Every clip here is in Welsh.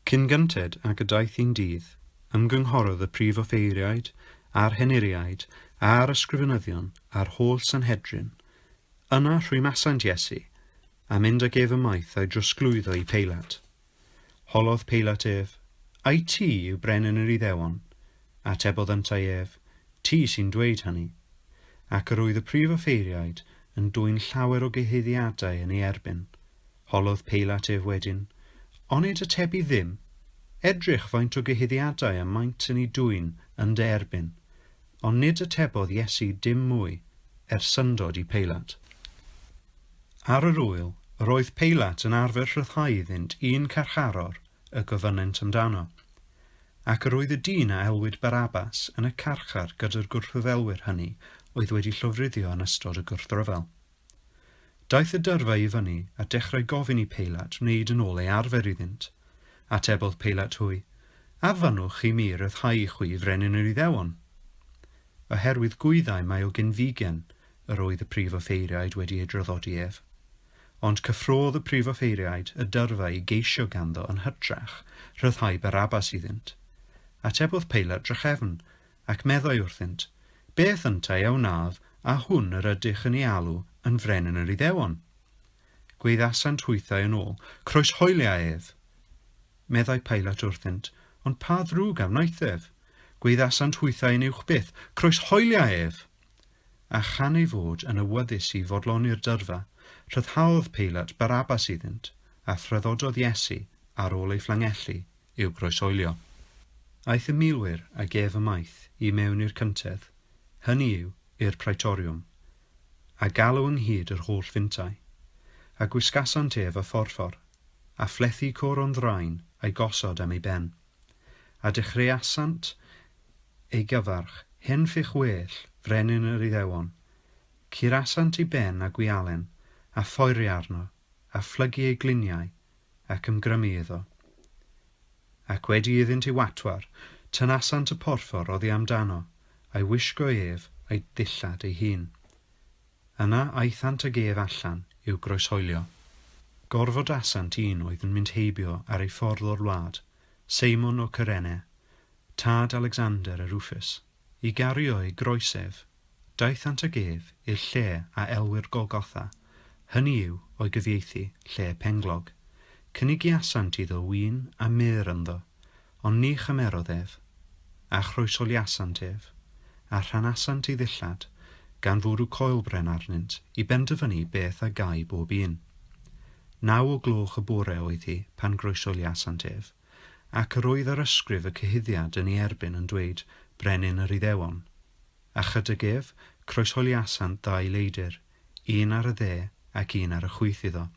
Cyn gynted ag y daeth i'n dydd, ymgynghorodd y prif offeiriaid, a'r henuriaid, a'r ysgrifenyddion, a'r holl Sanhedrin. Yna rhwymasant Iesu, a mynd ag ef ymaith a'i drosglwyddo i Peilat. Holodd Peilat ef, ai ti yw brenin yr Iddewon? Atebodd yntai ef, ti sy'n dweud hynny. Ac yr oedd y prif offeiriaid yn dwy'n llawer o gyhuddiadau yn ei erbyn. Holodd Peilat ef wedyn, onid atebu ddim, edrych faint o gyhuddiadau a maint yn ei dwy'n yn dy erbyn, ond nid atebodd Iesu dim mwy, syndod i Peilat. Ar yr wyl, roedd Peilat yn arfer rhyddhau iddynt un carcharor y gofynnent amdano, ac yr oedd y dyn a elwyd Barabas yn y carchar gyda'r gwrthryfelwyr hynny oedd wedi llofruddio yn ystod y gwrthryfel. Daeth y dyrfa i fyny a dechrau gofyn i Peilat wneud yn ôl ei arfer iddynt. Atebodd Peilat hwy, a fynwch i mi ryddhau chwi frenin yr Iddewon. Oherwydd gwyddau mae o gynfigen, yr oedd y prif offeiriaid wedi ei draddodi ef. Ond cyffrodd y prif offeiriaid y dyrfa i geisio ganddo yn hytrach ryddhau Barabas iddynt. Atebodd Peilat drychefn, ac meddai wrthynt, beth yntai a wnaf a hwn yr ydych yn ei alw yn frenin yr Iddewon. Gweddasant hwythau yn ôl, croeshoeliau ef. Meddai Peilat wrthynt, ond pa ddrwg a wnaeth ef? Gweddasant hwythau yn uwch byth, croeshoeliau ef. A chan ei fod yn awyddus i fodloni'r dyrfa, rhyddhaodd Peilat Barabas iddynt, a thraddododd Iesu ar ôl ei phlangelli i'w croeshoelio. Aeth y milwyr ag ef ymaith i mewn i'r cyntedd, hynny yw i'r praetoriwm, a galw ynghyd yr holl fyntau, a gwisgasant ef y fforffor, a phlethu coron ddraen a'i gosod am ei ben, a dechreuasant ei gyfarch hen ffych well frenin yr Iddewon, curasant ei ben a gwialen, a phoeri arno, a phlygu ei gliniau, ac ymgrymu iddo. Ac wedi iddynt ei watwar, tynasant y porffor oddi amdano, a'i wisgo ef a'i dillad ei hun. Yna aethant ag ef allan i'w groeshoelio. Gorfod asant un oedd yn mynd heibio ar ei ffordd o'r wlad, Seimon o Cyrene, tad Alexander y Rufus, i gario ei groesef, daethant ag ef i'r lle a elwyr Golgotha, hynny yw o'i gyfieithu lle penglog. Cynigiasant iddo wyn a mer ynddo, ond ni chymerodd ef, a chroesoliasant ef, a rhanasant ei ddillad, gan fwrw coelbren arnynt i benderfynu beth a gai bob un. 9 o gloch y bore oedd hi pan groesoliasant ef, ac yr oedd yr ysgrif y cyhuddiad yn ei erbyn yn dweud brenin yr Iddewon. A chydig ef, croesoliasant 2 leidr, un ar y dde ac un ar y chwyth iddo.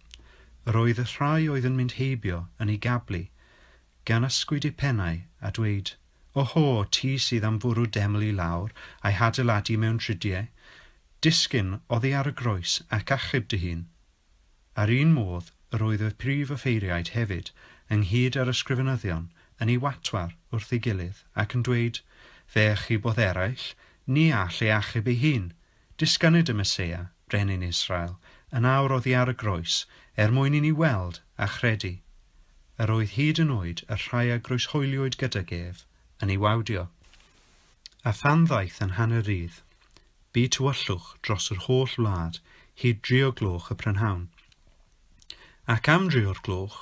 Yr oedd y rhai oedd yn mynd heibio yn ei gablu, gan ysgwyd eu pennau a dweud, oho, ti sydd am fwrw deml i lawr a'i hadeiladu mewn tridiau, disgyn oddi ar y groes ac achub dy hun. Ar un modd, yr oedd y prif offeiriaid hefyd, ynghyd ar ysgrifenyddion, yn ei watwar wrth ei gilydd ac yn dweud, fe achub oedd eraill, ni all ei achub ei hun, disgynyd y Meseia, brenin Israel, yn awr oddi ar y groes, mwyn i ni weld a chredu. Yr oedd hyd yn oed y rhai a groeshoeliwyd gydag ef, yn ei wawdio. A phan ddaeth yn hanner rydd, bu tywyllwch dros yr holl wlad hyd 3 o gloch y prynhawn. Ac am 3 o'r gloch,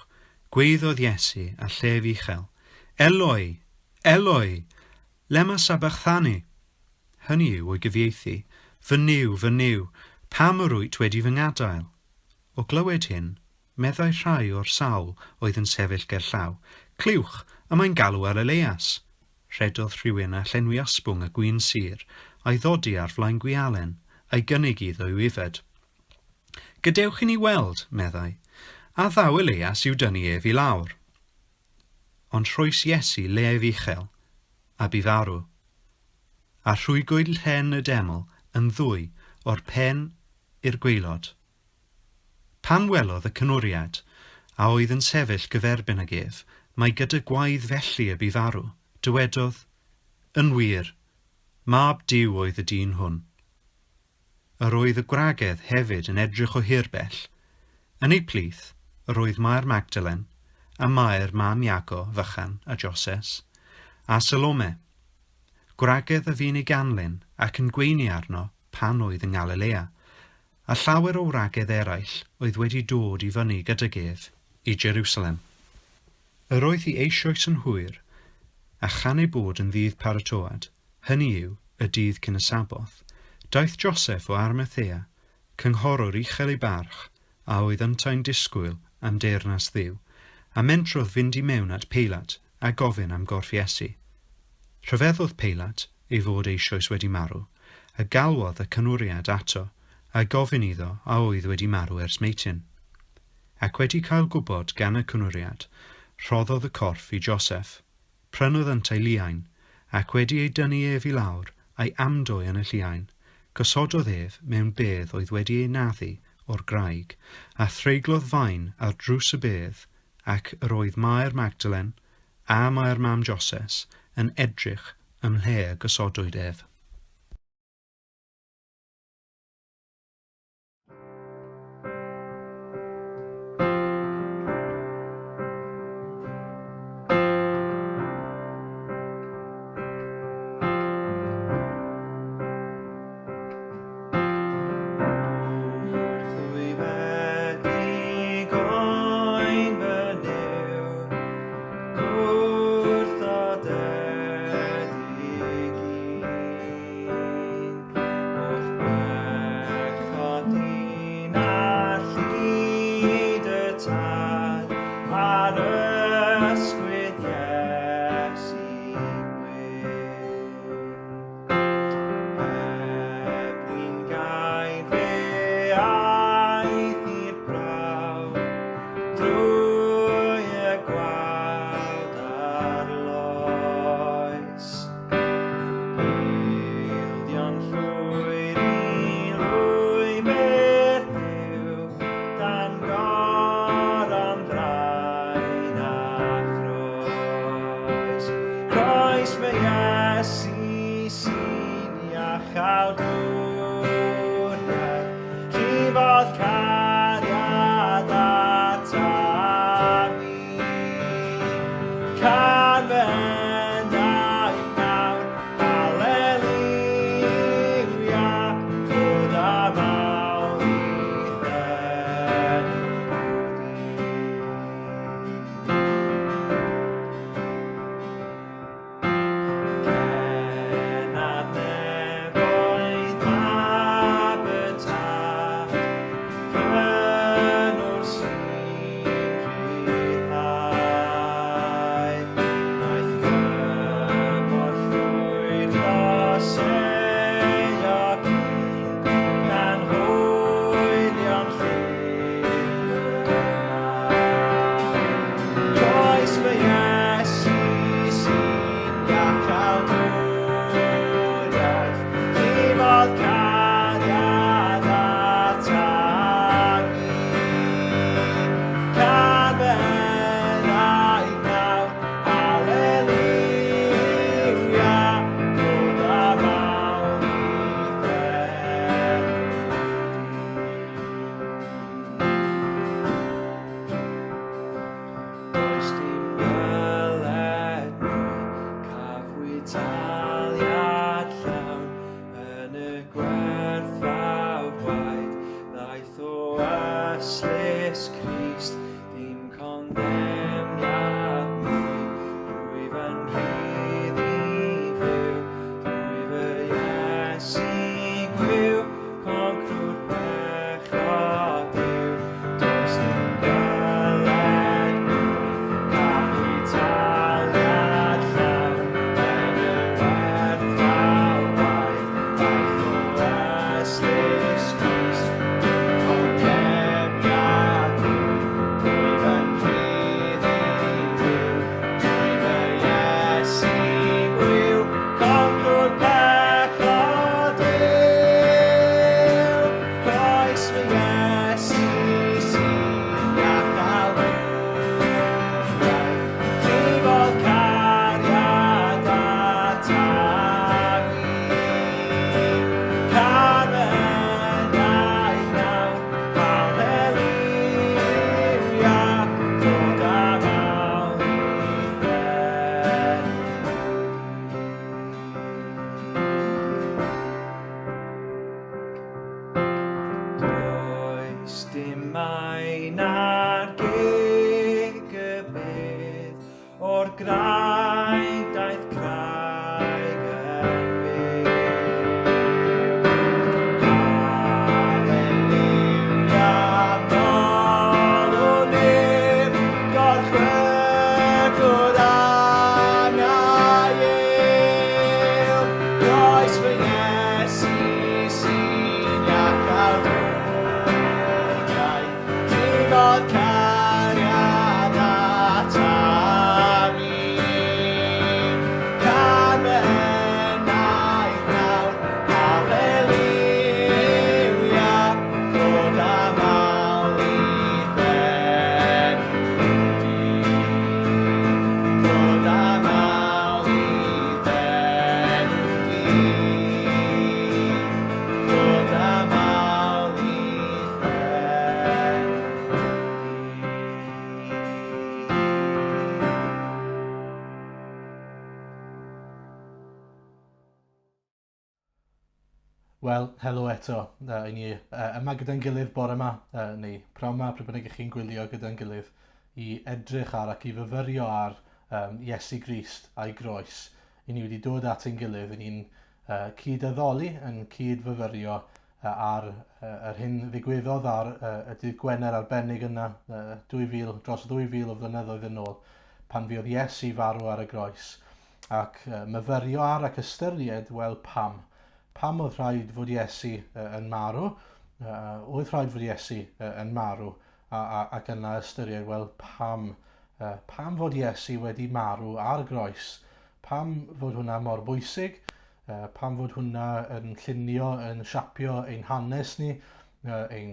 gweiddodd Iesu a llef uchel, Eloi, Eloi, lema sabachthani. Hynny yw o'i gyfieithu, fy niw, pam yr wyt wedi fy ngadael? O glywed hyn, meddai rhai o'r sawl oedd yn sefyll gerllaw, cliwch, y mae'n galw ar Elias. Rhedodd rhywun a llenwi asbwng y gwyn sir, a'i ddodi ar flaen gwialen, a'i gynnig iddo i'w ifed. Gadewch i ni weld, meddai, a ddaw Elias i'w dynnu ef i lawr. Ond rhoes Iesu lef uchel, a bu farw. A rhwygwyd len y deml yn ddwy o'r pen i'r gwaelod. Pan welodd y cynwriad, a oedd yn sefyll gyferbyn ag ef, mae gyda gwaedd felly y bu farw, dywedodd, yn wir, mab Duw oedd y dyn hwn. Yr oedd y gwragedd hefyd yn edrych o hir bell. Yn ei plith, yr oedd Mair Magdalen, a Mair mam Iago fychan a Joses, a Salome. Gwragedd y fi'n ei ganlyn ac yn gweini arno pan oedd yng Galilea, a llawer o wragedd eraill oedd wedi dod i fyny gydag ef i Jerusalem. Yr oedd hi eisoes yn hwyr, a chan ei bod yn ddydd paratoad, hynny yw y dydd cyn y saboth, daeth Joseph o Arimathea, cynghorwr uchel ei barch, a oedd yntain disgwyl am deyrnas Dduw, a mentrodd fynd i mewn at Peilat a gofyn am gorff Iesu. Rhyfeddodd Peilat ei fod eisoes wedi marw, a galwodd y cynwriad ato, a gofyn iddo a oedd wedi marw ers meityn. Ac wedi cael gwybod gan y cynwriad, rhoddodd y corff i Joseph, prynodd yntau liain, ac wedi ei dynnu ef i lawr a'i amdoi yn y lliain, gosododd ef mewn bedd oedd wedi ei naddu o'r graig, a threiglodd fain ar drws y bedd, ac yr oedd Mair Magdalen a Mair mam Joses yn edrych ym mhle y gosodwyd ef. Wel, helo eto. I ni yma gyda'n gilydd bore yma, neu prawn yma pryd bynnag ych chi'n gwylio gyda'n gilydd, i edrych ar ac i fyfyrio ar Iesu Grist a'i groes. I ni wedi dod at ein gilydd, i ni'n cyd-addoli, yn cyd-fyfyrio ar yr hyn ddigwyddodd ar y dydd Gwener arbennig yna, 2000, dros 2000 o flynyddoedd yn ôl, pan fuodd Iesu farw ar y groes. Ac myfyrio ar ac ystyried, wel pam. Pam oedd rhaid fod Iesu yn marw? Oedd rhaid fod Iesu yn marw ac yna ystyried, wel pam fod Iesu wedi marw ar groes? Pam fod hwnna mor bwysig? Pam fod hwnna yn llunio, yn siapio ein hanes ni, ein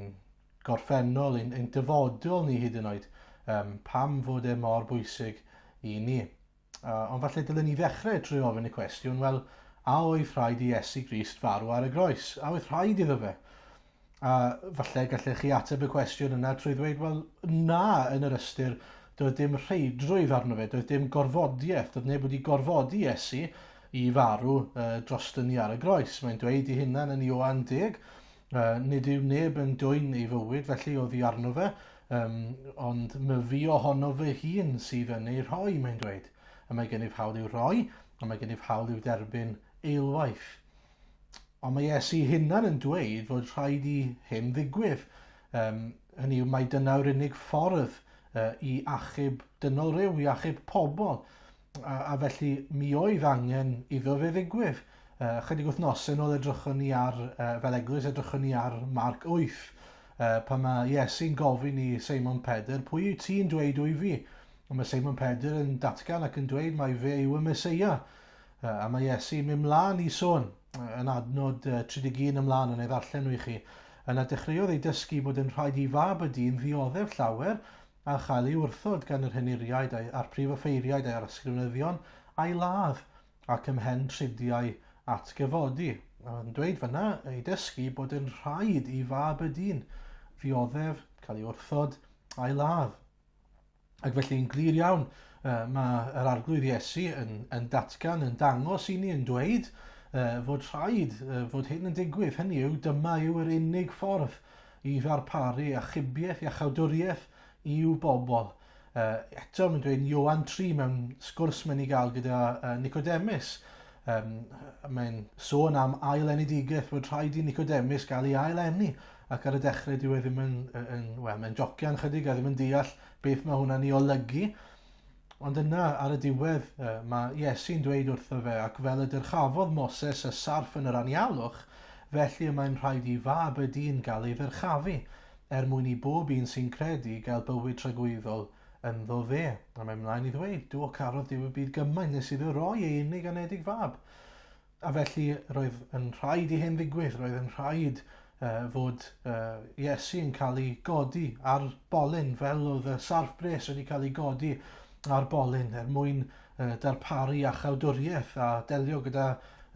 gorffennol, ein dyfodol ni hyd yn oed? Pam fod e mor bwysig i ni? Ond falle dylen ni ddechrau trwy ofyn y cwestiwn, wel, a oedd rhaid i Iesu Grist farw ar y groes? A oedd rhaid iddo fe? A falle gallech chi ateb y cwestiwn yna trwy ddweud, wel, na, yn yr ystyr, doedd dim rheidrwydd arno fe, doedd dim gorfodiaeth, doedd neb wedi gorfodi Iesu i farw droston ni ar y groes. Mae'n dweud i hynna yn Ioan 10, nid yw neb yn dwyn ei fywyd, felly oedd hi arno fe, ond myfi ohono fe hun sydd yn ei rhoi, mae'n dweud. A mae gennyf hawl i'w rhoi, a mae gennyf hawl i'w derbyn eilwaith. Ond mae Iesu hynna'n yn dweud fod rhaid i hyn ddigwydd. Hynny yw, mae dyna yw'r unig ffordd i achub dynol ryw, i achub pobl. A felly mi oedd angen iddo fe ddigwydd. Chydig wythnosau nôl edrychon ni ar, fel eglwys edrychon ni ar Marc 8, pan mae Iesu'n gofyn i Seimon Pedr, pwy yw ti'n dweud o'i fi? Ond mae Seimon Pedr yn datgan ac yn dweud mai fe yw y Meseia. A mae Iesu'n mynd mlaen i sôn, yn adnod 31 ymlaen yn ei ddarllen nhw i chi. Yna dechreuodd ei dysgu bod yn rhaid i fab y dyn ddioddef llawer a chael ei wrthod gan yr henuriaid a'r prif offeiriaid a'r ysgrifnyddion a'i ladd ac ymhen tridiau atgyfodi. Yn dweud fyna ei dysgu bod yn rhaid i fab y dyn ddioddef, cael ei wrthod a'i ladd. Ac felly'n glir iawn, mae yr arglwydd Iesu yn datgan, yn dangos i ni, yn dweud fod rhaid fod hyn yn digwydd. Hynny yw, dyma yw yr unig ffordd i ddarparu achubiaeth, iachawdwriaeth i'w bobl. Eto, mae'n dweud Ioan 3 mewn sgwrs mae'n ei gael gyda Nicodemus. Mae'n sôn am ailenedigaeth fod rhaid i Nicodemus gael ei aileni. Ac ar y dechrau dyw e ddim mae'n jocian chydig a ddim yn deall beth mae hwnna'n ei olygu. Ond yna ar y diwedd mae Iesu'n dweud wrtho fe ac fel y dyrchafodd Moses y sarf yn yr anialwch, felly mae'n rhaid i fab y dyn gael ei ddyrchafu mwyn i bob un sy'n credu gael bywyd tragwyddol ynddo fe. A mae'n mlaen i ddweud, do carodd Duw y byd gymaint nes iddo roi ei unig anedig fab. A felly roedd yn rhaid i hyn ddigwydd, roedd yn rhaid fod Iesu yn cael ei godi ar bolyn fel oedd y sarf bres wedi cael ei godi ar bolyn mwyn darparu achawdwriaeth a delio gyda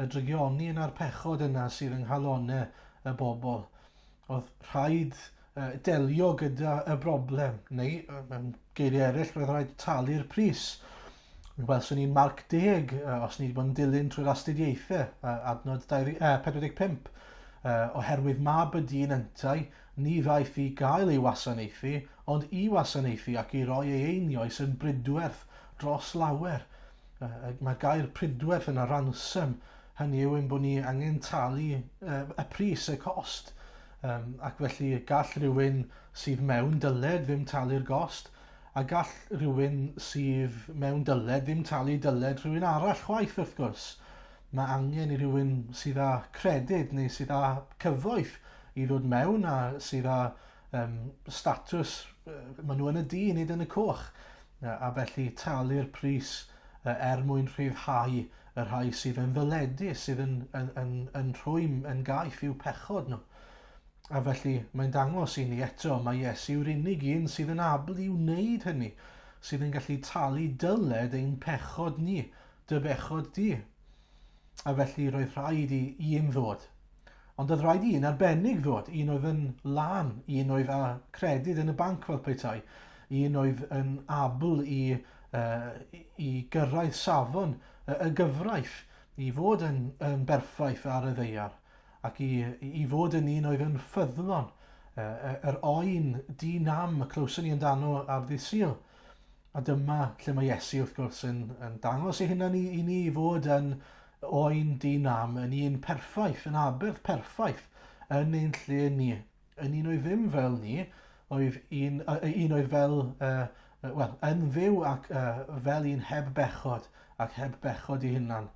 y drygioni yn a'r pechod yna sydd yng nghalonau y bobl. Oedd rhaid delio gyda y broblem, neu mewn geiriau eraill roedd rhaid talu'r pris. Welson ni'n Marc 10, os ni wedi bod yn dilyn trwy'r astudiaethau, adnod 45, oherwydd mab y dyn yntau, ni ddaeth i gael ei wasanaethu, ond i wasanaethu ac i roi ei einioes yn brydwerth dros lawer. Mae gair prydwerth yn y ransom, hynny yw bod ni angen talu y pris, y cost. Ac felly gall rhywun sydd mewn dyled ddim talu'r gost, a gall rhywun sydd mewn dyled ddim talu dyled rhywun arall chwaith wrth gwrs. Mae angen i rhywun sydd â credyd neu sydd â cyfoeth i ddod mewn a sydd â statws, maen nhw yn y dŷ, nid yn y coch. A felly talu'r pris mwyn rhyddhau y rhai sydd yn ddyledus, sydd yn rhwym, yn gaeth i'w pechod nhw. A felly mae'n dangos i ni eto, mae Iesu yw'r unig un sydd yn able i wneud hynny, sydd yn gallu talu dyled ein pechod ni, dy bechod di. A felly roedd rhaid i un ddod. Ond oedd rhaid i un arbennig ddod, un oedd yn lan, un oedd â credyd yn y banc fel petai, un oedd yn abl i gyrraedd safon y gyfraith, i fod yn berffaith ar y ddeiar. ac i fod yn un oedd yn ffyddlon, yr oen di-nam y clywson ni amdano ar ddydd Sul. A dyma lle mae Iesu wrth gwrs yn dangos i hynna i ni fod yn oen di-nam, yn un perffaith, yn aberth perffaith yn ein lle ni. Yn un oedd ddim fel ni, oedd un oedd fel, yn fyw ac fel un heb bechod ac heb bechod i hunan.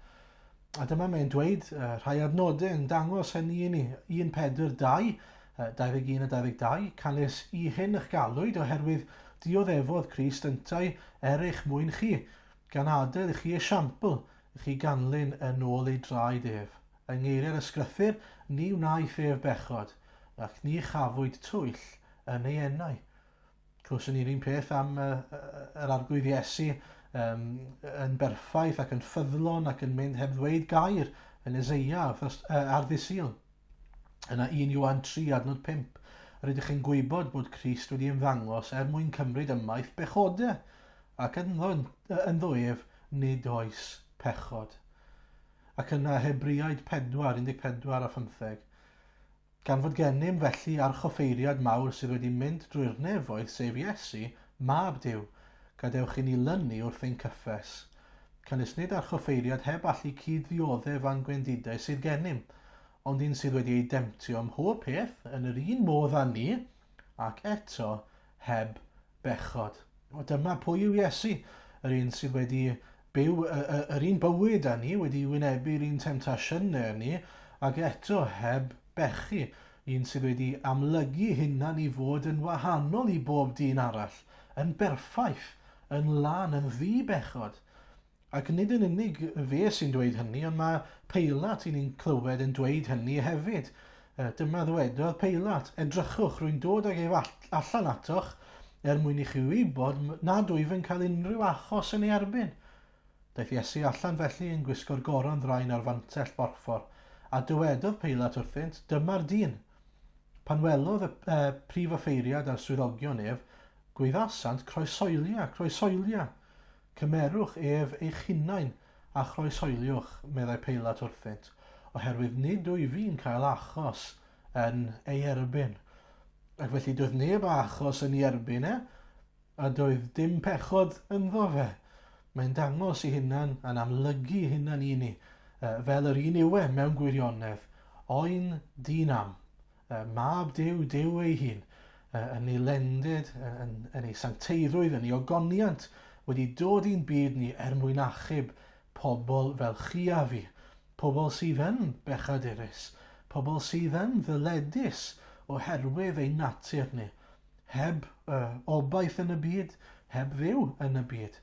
A dyma mae'n dweud, rhai adnodau yn dangos hynny i ni. 1:4-2, 21 a 22, canys i hyn eich galwyd oherwydd dioddefodd Crist yntau eich mwyn chi, gan adael i chi esiampl, i chi ganlyn yn ôl ei draed ef. Yng ngeiriau'r ysgrythur, ni wnaeth ef bechod, ac ni chafwyd twyll yn ei enau. Clywson ni'r un peth am yr arglwydd Iesu yn berffaith ac yn ffyddlon ac yn mynd heb ddweud gair yn Eseia ar ddydd Sul. Yna 1 Ioan 3:5. Rydych chi'n gwybod bod Crist wedi ymddangos mwyn cymryd ymaith bechodau, ac ynddo ef nid oes pechod. Ac yna Hebriaid 4:14-15. Gan fod gennym felly archoffeiriad mawr sydd wedi mynd drwy'r nefoedd sef Iesu, mab Duw, gadewch i ni lynu wrth ein cyffes. Canys nid archoffeiriad heb allu cyd-ddioddef a'n gwendidau sydd gennym, ond un sydd wedi ei demtio ym mhob peth yn yr un modd â ni, ac eto heb bechod. O dyma pwy yw Iesu, yr un sydd wedi byw yr un bywyd â ni, wedi wynebu'r un temptasiynau ni, ac eto heb bechu, un sydd wedi amlygu hunan i fod yn wahanol i bob dyn arall, yn berffaith, yn lan, yn ddi-bechod. Ac nid yn unig fe sy'n dweud hynny, ond mae Peilat ni'n clywed yn dweud hynny hefyd. Dyma ddwedodd Peilat, edrychwch rwy'n dod ag ef allan atoch mwyn i chi wybod nad wyf yn cael unrhyw achos yn ei erbyn. Daeth Iesu allan felly yn gwisgo'r goron ddraen ar fantell borffor, a dywedodd Peilat wrthynt, dyma'r dyn. Pan welodd y prif offeiriad a'r swyddogion ef, gwyddasant croesoelia. Cymerwch ef eich hunain a chroesoeliwch, meddai Peilat wrthynt, oherwydd nid wyf fi'n cael achos yn ei erbyn. Ac felly doedd neb achos yn ei erbyn a doedd dim pechod ynddo fe. Mae'n dangos i hunan a'n amlygu hunan i ni, fel yr un yw mewn gwirionedd, oen di-nam, mab Duw, Duw ei hun, yn ei lendid, yn ei sancteiddrwydd, yn ei ogoniant, wedi dod i'n byd ni mwyn achub pobl fel chi a fi, pobl sydd yn bechadurus, pobl sydd yn ddyledus oherwydd ein natur ni, heb obaith yn y byd, heb dduw yn y byd.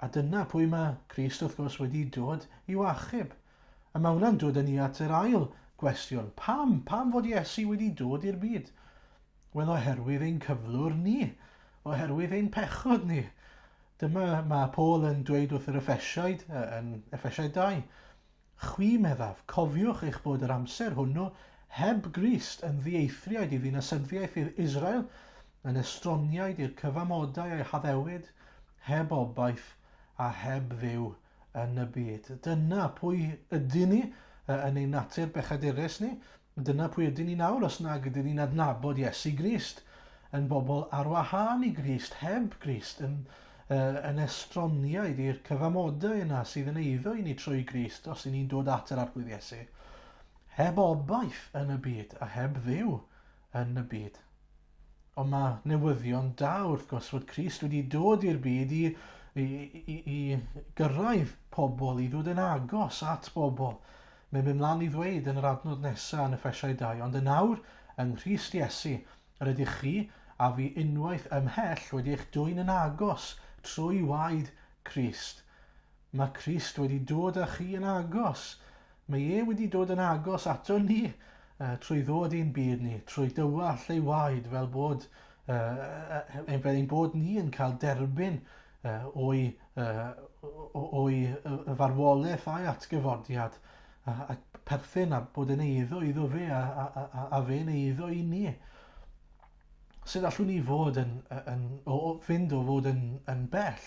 A dyna pwy mae Crist wrth gwrs wedi dod i'w achub. A mae hwnna'n dod yn ni at yr ail gwestiwn. Pam fod Iesu wedi dod i'r byd? Wel, oherwydd ein cyflwr ni, oherwydd ein pechod ni. Dyma mae Paul yn dweud wrth yr Effesiaid, yn Effesiaid 2. Chwi meddaf, cofiwch eich bod yr amser hwnnw heb Grist yn ddieithriaid i ddinasyddiaeth Israel, yn estroniaid i'r cyfamodau a'i haddewid, heb obaith a heb dduw yn y byd. Dyna pwy ydyn ni yn ein natur bechadurus ni. Dyna pwy ydyn ni nawr os nag ydyn ni'n adnabod Iesu Grist, yn bobl ar wahân i Grist, heb Grist, yn estroniaid i'r cyfamodau yna sydd yn eiddo i ni trwy Grist os i ni'n dod at yr arglwydd Iesu. Heb obaith yn y byd a heb dduw yn y byd. Ond mae newyddion da wrth gwrs fod Crist wedi dod i'r byd i gyrraedd pobl, i ddod yn agos at bobl. Mae'n mynd mlaen i ddweud yn yr adnod nesaf yn Effesiaid 2, ond yn awr yng Nghrist Iesu, yr ydych chi a fi unwaith ymhell wedi eich dwyn yn agos trwy waed Crist. Mae Crist wedi dod â chi yn agos. Mae wedi dod yn agos ato ni trwy ddod i'n byd ni, trwy dywall ei waed fel bod ein bod ni yn cael derbyn o'i farwolaeth a'i atgyfodiad a perthyn a bod yn eiddo iddo fe a fe'n eiddo i ni. Sut allwn ni fod fynd o fod yn bell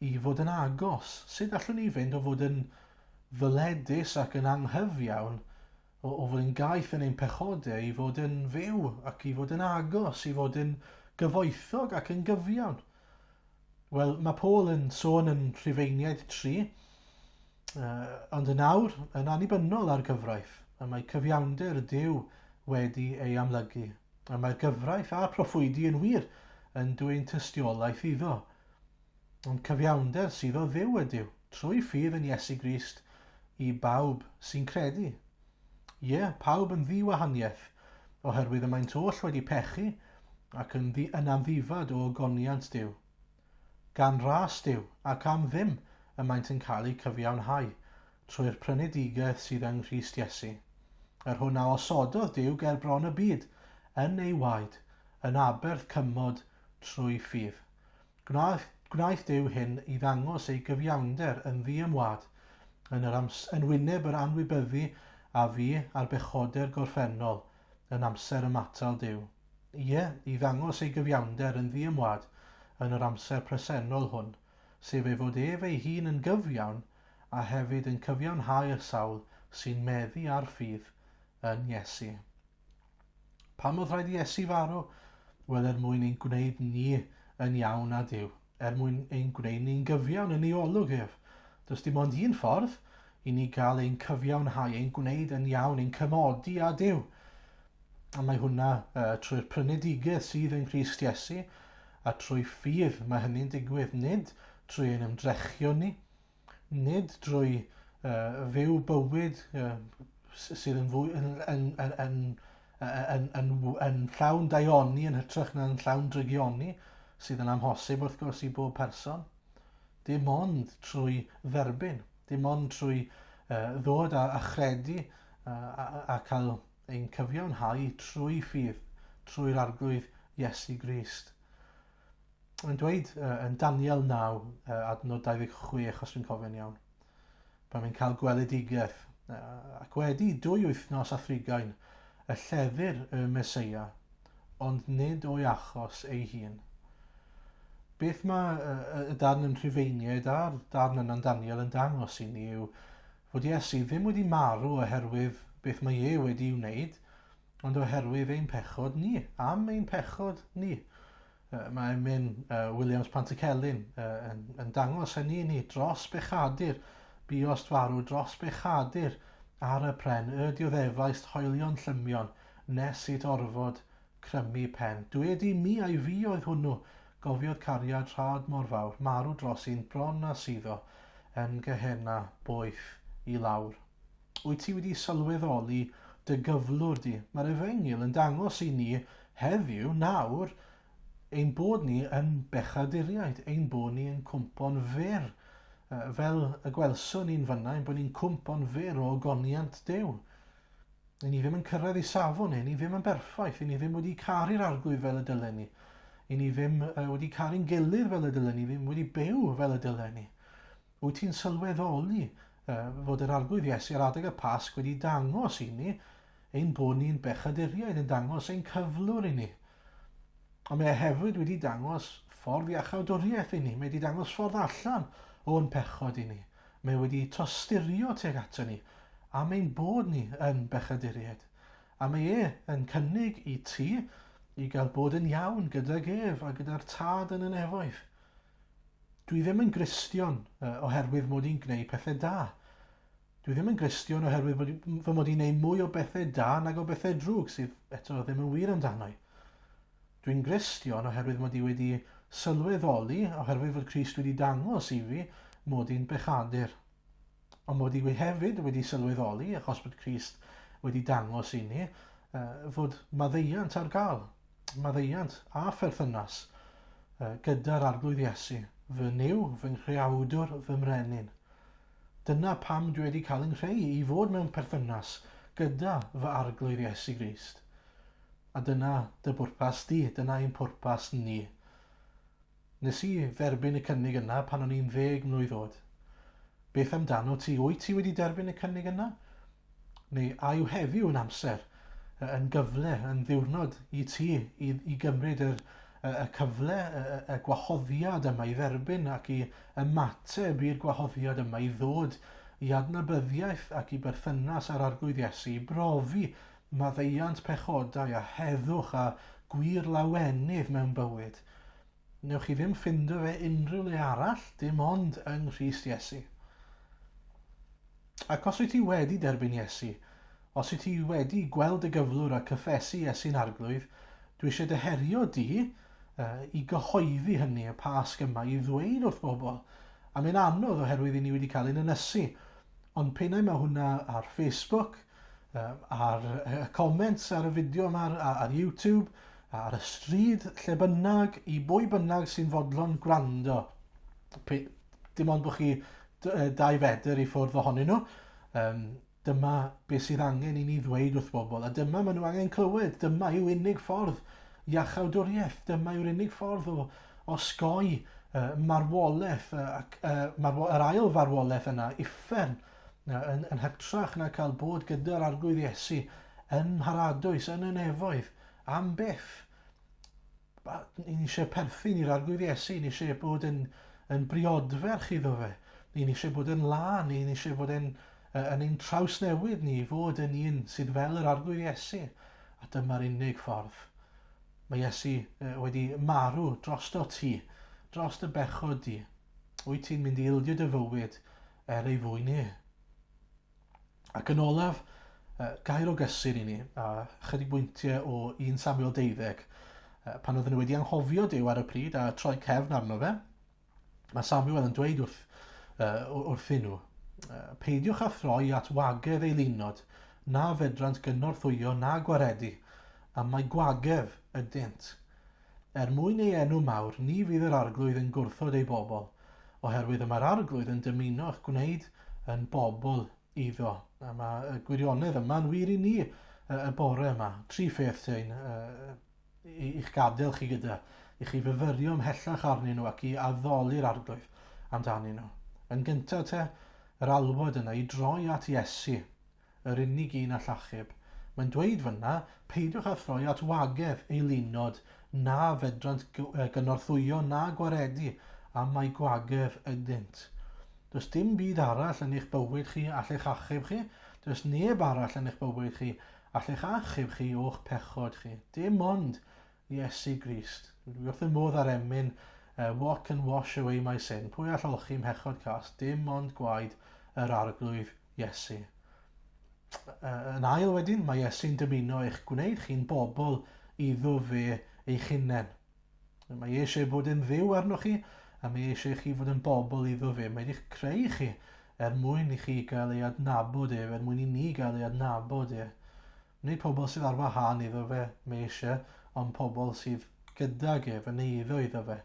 i fod yn agos? Sut allwn ni fynd o fod yn ddyledus ac yn anghyfiawn o fod yn gaeth yn ein pechodau i fod yn fyw ac i fod yn agos, i fod yn gyfoethog ac yn gyfiawn. Wel, mae Paul yn sôn yn Rhufeiniaid 3, ond yn awr yn annibynnol ar gyfraith, a mae cyfiawnder Duw wedi ei amlygu. A mae'r gyfraith a'r proffwydi yn wir yn dwyn tystiolaeth iddo. Ond cyfiawnder sydd o dduw ydyw, trwy ffydd yn Iesu Grist i bawb sy'n credu. Ie, pawb yn ddiwahaniaeth, oherwydd y maent oll wedi pechu ac yn amddifad o goniant Duw. Gan ras Duw ac am ddim y maent yn cael eu cyfiawnhau trwy'r prynudigaeth sydd yng Nghrist Iesu. Yr hwnna osododd Duw ger bron y byd, yn ei waed, yn aberth cymod trwy ffydd. Gwnaeth Duw hyn i ddangos ei gyfiawnder yn ddiymwad, yn wyneb yr anwybyddu a fi a'r bechoder gorffennol yn amser y matal Duw. Ie, i ddangos ei gyfiawnder yn ddiymwad yn yr amser presennol hwn, sef ei fod ef ei hun yn gyfiawn a hefyd yn cyfiawnhau y sawl sy'n meddu ar ffydd yn Iesu. Pam oedd rhaid i Iesu farw? Wel, mwyn ein gwneud ni yn iawn â Duw, mwyn ein gwneud ni'n gyfiawn yn ei olwg ef. Does dim ond un ffordd i ni gael ein cyfiawnhau, ein gwneud yn iawn, ein cymodi â Duw. A mae hwnna trwy'r prynudigaeth sydd yn Grist Iesu, a trwy ffydd mae hynny'n digwydd, nid trwy ein ymdrechion ni, nid drwy fyw bywyd sydd yn llawn daioni yn hytrach na'n llawn drygioni, sydd yn amhosib wrth gwrs i bob person. Dim ond trwy dderbyn, dim ond trwy ddod a chredu a cael ein cyfiawnhau trwy ffydd, trwy'r arglwydd Iesu Grist. Yn dweud yn Daniel 9, adnod 26, os dwi'n cofio'n iawn, pan mae'n cael gweledigaeth, ac wedi 2 wythnos a 30 y lleddir y Meseia, ond nid o'i achos ei hun. Beth mae y darn yn Rhufeiniaid a'r darn yn Daniel yn dangos i ni yw fod Iesu ddim wedi marw oherwydd beth mae e wedi wneud, ond oherwydd ein pechod ni, am ein pechod ni. Mae'n mynd Williams Pantycelyn yn dangos hynny i ni dros bechadur, buost farw dros bechadur ar y pren, y dioddefais hoelion llymion, nes i orfod crymu pen. Dwedi mi a'i fi oedd hwnnw, gofiodd cariad rhad mor fawr, marw dros un bron a suddo, yn gehenna boeth i lawr. Wyt ti wedi sylweddoli dy gyflwr di? Mae'r Efengyl yn dangos i ni heddiw, nawr, ein bod ni yn bechaduriaid, ein bod ni yn cwmpo'n fyr, fel y gwelson ni'n fyna, ein bod ni'n cwmpo'n fyr o goniant Duw. Ni ddim yn cyrraedd i safon ni ddim yn berffaith, ni ddim wedi caru'r arglwydd fel y dylen ni. Ni ddim wedi caru'n gilydd fel y dylen ni, ddim wedi byw fel y dylen ni. Wyt ti'n sylweddoli fod yr arglwydd Iesu ar adeg y Pasg wedi dangos i ni ein bod ni'n bechaduriaid, yn dangos ein cyflwr i ni. Ond mae hefyd wedi dangos ffordd iachawdwriaeth i ni. Mae wedi dangos ffordd allan o'n pechod i ni. Mae wedi tosturio tuag ato ni am ein bod ni yn bechaduriaid. A mae yn cynnig i ti i gael bod yn iawn gyda'r ef a gyda'r tad yn y nefoedd. Dwi ddim yn Gristion oherwydd mod i'n gwneud pethau da. Dwi ddim yn Gristion oherwydd fy mod i'n gwneud mwy o bethau da nag o bethau drwg sydd eto ddim yn wir amdano. Dwi'n Gristion oherwydd mod i wedi sylweddoli, oherwydd fod Crist wedi dangos i fi mod i'n bechadur. Ond mod i hefyd wedi sylweddoli, achos bod Crist wedi dangos i ni, fod maddeiant ar gael. Maddeiant a pherthynas gyda'r arglwydd Iesu. Fy niw, fy nghriawdwr, fy mrenyn. Dyna pam dwi wedi cael yn creu i fod mewn perthynas gyda fy arglwydd Iesu Grist. A dyna dy bwrpas di, dyna ein pwrpas ni. Nes i dderbyn y cynnig yna pan o'n i'n 10 mlwydd oed. Beth amdano ti? Wyt ti wedi derbyn y cynnig yna? Neu a yw heddiw yn amser, yn gyfle, yn ddiwrnod i ti i gymryd y cyfle, y gwahoddiad yma i dderbyn ac i ymateb i'r gwahoddiad yma i ddod i adnabyddiaeth ac i berthynas ar arglwydd Iesu, i brofi maddeiant pechodau a heddwch a gwir lawenydd mewn bywyd. Newch chi ddim ffindo fe unrhyw le arall, dim ond yng Nghrist Iesu. Ac os wyt ti wedi derbyn Iesu, os wyt ti wedi gweld y gyflwr a cyffesu Iesu'n arglwydd, dwi eisiau deherio di i gyhoeddi hynny y pasg yma i ddweud wrth bobl. A mae'n anodd oherwydd i ni wedi cael ein ynysu. Ond pennau mae hwnna ar Facebook, ar comments ar y fideo yma, ar YouTube, ar y stryd, lle bynnag, i bwy bynnag sy'n fodlon gwrando. Dim ond bod chi 2 fedr i ffwrdd ohonyn nhw. Dyma beth sydd angen i ni ddweud wrth bobl, a dyma maen nhw angen clywed. Dyma yw unig ffordd iachawdwriaeth. Dyma yw'r unig ffordd o osgoi marwolaeth, yr ail farwolaeth yna, uffern, yn hytrach na cael bod gyda'r arglwydd Iesu yn Mharadwys, yn y nefoedd, am byth. Ni'n eisiau perthyn i'r arglwydd Iesu, ni'n eisiau bod yn briodferch iddo fe. Ni'n eisiau bod yn lan, ni'n eisiau bod yn ein trawsnewid ni, fod yn un sydd fel yr arglwydd Iesu. A dyma'r unig ffordd. Mae Iesu wedi marw drosto ti, dros y bechod di. Wyt ti'n mynd i ildio dy fywyd ei fwy ni. Ac yn olaf, gair o gysur i ni, a chydig bwyntiau o 1 Samuel 12, pan oedden nhw wedi anghofio Duw ar y pryd a troi cefn arno fe, mae Samuel yn dweud wrthyn nhw, peidiwch a throi at wagedd ei lunod, na fedrant gynorthwyo na gwaredu, a mae gwagedd ydynt. Mwyn ei enw mawr, ni fydd yr arglwydd yn gwrthod ei bobl, oherwydd mae'r arglwydd yn dymuno eich gwneud yn bobl iddo. A mae gwirionedd yma'n wir i ni y bore yma. 3 pheth i'ch gadael chi gyda, i chi fyfyrio ymhellach arnyn nhw ac i addoli'r arglwydd amdanyn nhw. Yn gyntaf yr alwad yna i droi at Iesu, yr unig un a llachub. Mae'n dweud fyna, peidiwch a throi at wagedd ei lunod, na fedrant gynorthwyo na gwaredu, a mae gwagedd ydynt. Does dim byd arall yn eich bywyd chi all eich achub chi. Does neb arall yn eich bywyd chi all eich achub chi o'ch pechod chi. Dim ond Iesu Grist. Dwi wrth y modd ar emyn, what can wash away my sin? Pwy all olchi mhechod cas? Dim ond gwaed yr arglwydd Iesu. Yn ail wedyn, mae Iesu'n dymuno eich gwneud chi'n bobl iddo fe eich hunain. Mae eisiau bod yn dduw arnoch chi, a mae eisiau chi fod yn bobl iddo fe. Mae eich creu chi mwyn i chi gael ei adnabod mwyn i ni gael ei adnabod Nid pobl sydd ar wahân iddo fe, mae eisiau, ond pobl sydd gydag yn eiddo iddo fe.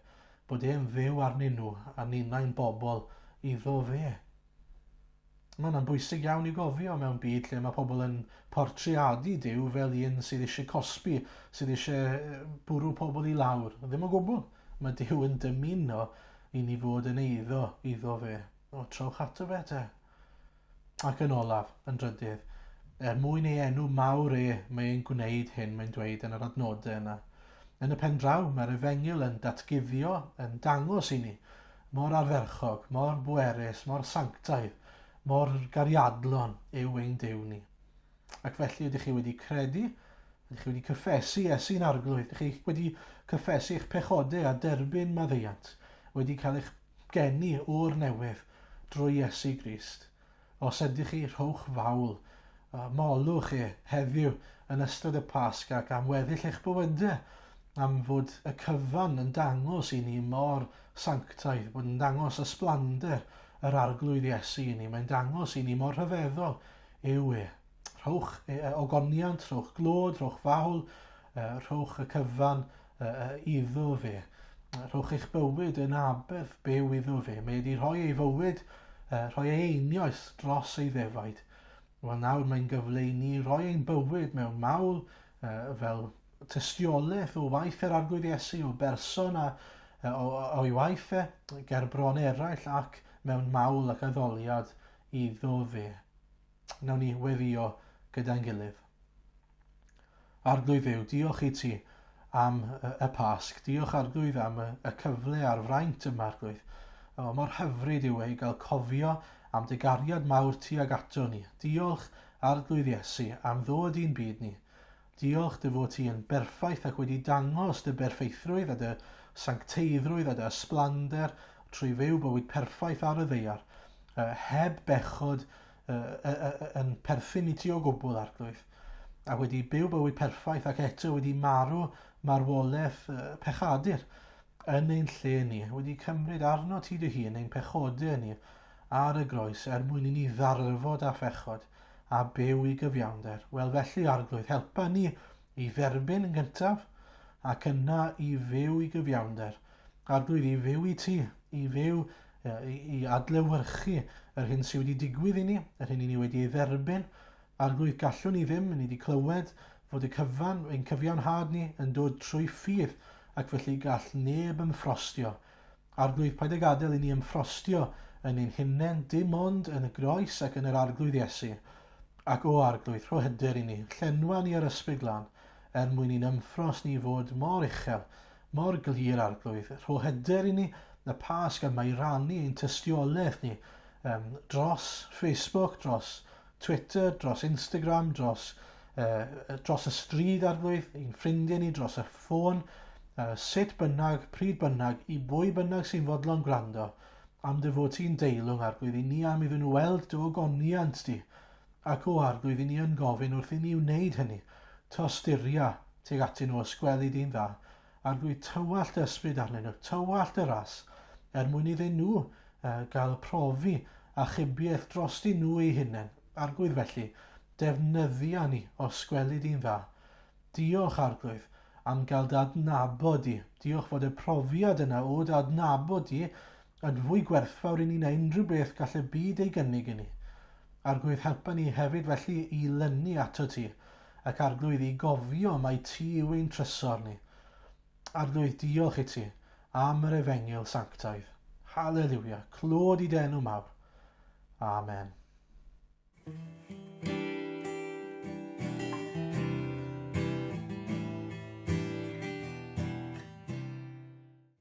Bod e'n dduw arnyn nhw, a ni'n bobl iddo fe. Mae hwnna'n bwysig iawn i gofio mewn byd lle mae pobl yn portreadu Duw fel un sydd eisiau cosbi, sydd eisiau bwrw pobl i lawr. Ddim o gwbl. Mae Duw yn dymuno i ni fod yn eiddo iddo fe. O, trowch ato fe te. Ac yn olaf, yn drydydd, mwyn ei enw mawr mae e'n gwneud hyn, mae'n dweud yn yr adnodau yna. Yn y pen draw, mae'r efengyl yn datguddio, yn dangos i ni, mor arferchog, mor bwerus, mor sanctaidd, mor gariadlon yw ein Duw ni. Ac felly ydych chi wedi credu, ydych chi wedi cyffesu Iesu'n arglwydd, ydych chi wedi cyffesu eich pechodau a derbyn maddeiant, wedi cael eich geni o'r newydd drwy Iesu Grist. Os ydych chi rhowch fawl, molwch heddiw yn ystod y Pasg ac am weddill eich bywydau, am fod y cyfan yn dangos i ni mor sanctaidd, bod yn dangos ysblander yr arglwydd Iesu i ni. Mae'n dangos i ni mor rhyfeddol yw Rhowch ogoniant, rhowch glod, rhowch fawl, rhowch y cyfan iddo fe. Rhowch eich bywyd yn abedd byw iddo fe. Mae wedi rhoi ei fywyd, rhoi ei einioes dros ei ddefaid. Wel nawr mae'n gyfle i ni rhoi ein bywyd mewn mawl fel tystiolaeth o waith yr arglwydd Iesu, o berson o'i waith ger bron eraill ac mewn mawl ac addoliad iddo fe. Nawn ni weddio gyda'n gilydd. Arglwydd Dduw, diolch i ti am y Pasg. Diolch arglwydd am y cyfle a'r fraint yma arglwydd. Mor hyfryd yw ei gael cofio am dy gariad mawr tuag ato ni. Diolch, Arglwydd Iesu, am ddod i'n byd ni. Diolch dy fod ti yn berffaith ac wedi dangos dy berffeithrwydd a dy sancteiddrwydd a dy ysblander trwy fyw bywyd perffaith ar y ddeiar, heb bechod yn perthyn i ti o gwbl, Arglwydd, a wedi byw bywyd perffaith ac eto wedi marw marwolaeth pechadur yn ein lle ni, wedi cymryd arno ti dy hun ein pechodau ni ar y groes mwyn i ni ddarfod a phechod a byw i gyfiawnder. Wel felly, Arglwydd, helpa ni i dderbyn yn gyntaf ac yna i fyw i gyfiawnder. Arglwydd, i fyw i ti, i fyw i adlewyrchu yr hyn sydd wedi digwydd i ni, yr hyn i ni wedi ei dderbyn. Arglwydd, gallwn ni ddim, ni wedi clywed fod ein cyfiawnhad ni yn dod trwy ffydd ac felly gall neb ymffrostio. Arglwydd, paid a gadael i ni ymffrostio yn ein hunain, dim ond yn y groes ac yn yr Arglwydd Iesu. Ac o Arglwydd, rho hyder i ni, llenwa ni ar ysbryd glân, mwyn i'n ymffros ni fod mor uchel, mor glir, Arglwydd. Rho hyder i ni y pasg yma i rannu ein tystiolaeth ni dros Facebook, dros Twitter, dros Instagram, dros y stryd, Arglwydd, ein ffrindiau ni, dros y ffôn, sut bynnag, pryd bynnag, i bwy bynnag sy'n fodlon gwrando, am dy fod ti'n deilwng, Arglwydd, i ni am iddyn nhw weld dy ogoniant ti. Ac o Arglwydd, i ni yn gofyn wrth i ni wneud hynny, tostyria tuag atyn nhw ysgweli di'n dda. Arglwydd, tywallt ysbryd arnyn nhw, tywallt y ras, mwyn iddyn nhw gael profi a chybiaeth drosti nhw eu hunain. Arglwydd felly, defnyddia ni o sgweli di'n dda. Diolch, Arglwydd, am gael dadnabod i. Diolch fod y profiad yna o dadnabod i yn fwy gwerthfawr i ni na unrhyw beth gall y byd ei gynnig i ni. Arglwydd, helpa ni hefyd felly i lynu ato ti, ac Arglwydd i gofio mai ti yw ein trysor ni. Arglwydd, diolch i ti am yr efengyl sanctaidd. Halleluia, clod i denw mawr. Amen.